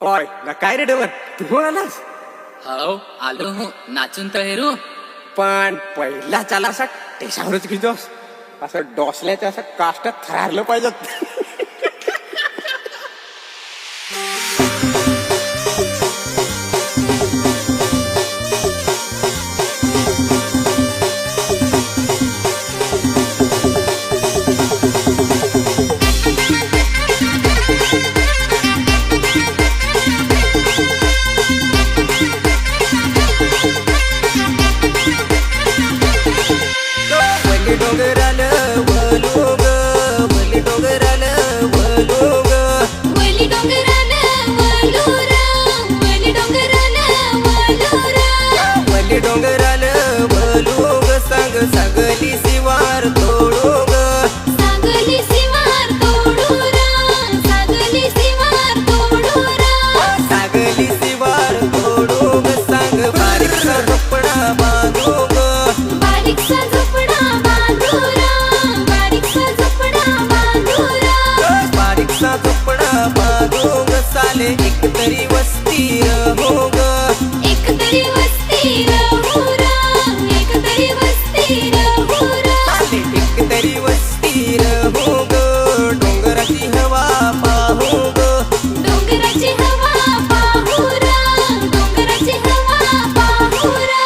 ओय ना काय रे डवर तू आलास हो आलो हूँ नाचून तयारू पण पहिला चाला असा टेशावरच घेतोस असं डोसल्याच्या असं काष्ट थरारलं पाहिजे डोंगराल वलो ग वली डोंगराल वलो ग वली डोंगराल वलो रा वली डोंगराल वलो रा वली डोंगराल वलो ग सांग सागली शिवार तोडो ग सागली शिवार तोडू रा सागली शिवार तोडू रा सागली शिवार तोडो ग सांग बारीकसा झोपडा बांधो ग बारीकसा झोपडा बांधू रा बारीकसा झोपडा बांधू रा बारीकसा झोपडा बांधो ग साले एक तरी वस्ती रहो ग एक तरी वस्ती रहू रा एक तरी वस्ती रहू रा साले एक तरी वस्ती रहो ग डोंगराची हवा पाहू ग डोंगराची हवा पाहू रा डोंगराची हवा पाहू रा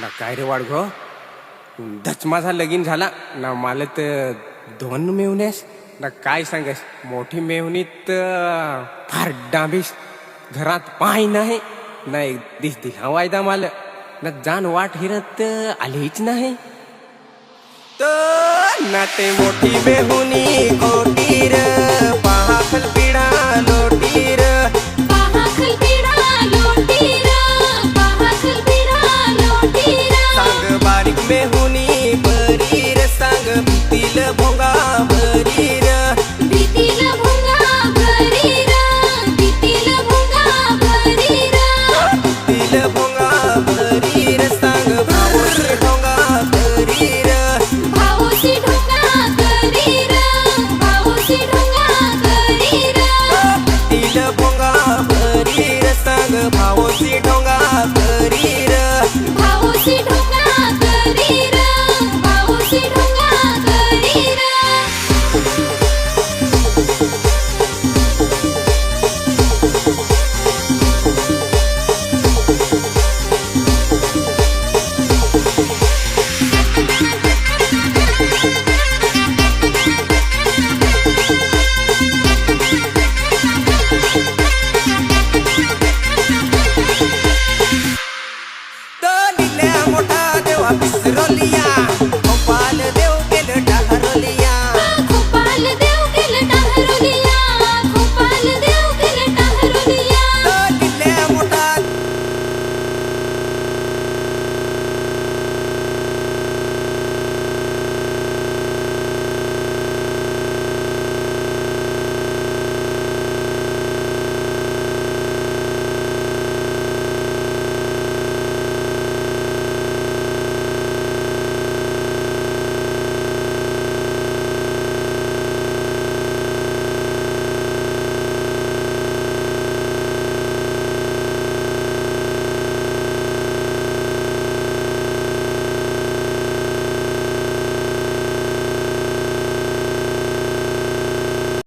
ना काय रे वाढगो धच माझा लगीन झाला ना मला तर दोन मेवण्यास ना काय सांगास मोठी मेवणीत फार डांबीस घरात पाय नाही ना एक दिस दिला वायदा मला ना जाण वाट हिरत आलीच नाही तर ना ते मोठी मेहुनी कोटीर पाहल पिढा लोटीर पाहखल पिढा लोटीरा पाहखल पिढा लोटीरा सांग बारीक मेहुनी बरीर सांग भीतील भोंगा बरीर भीतील भुंगा भरीरा भीतील भुंगा भरीरा भीतील भोंगा बरीर सांग भाऊशी भोंगा बरीर भाऊसी ढोंगा करीरा भाऊसी ढोंगा करीरा भीतील भोंगा बरीर सांग भाऊशी ढोंगा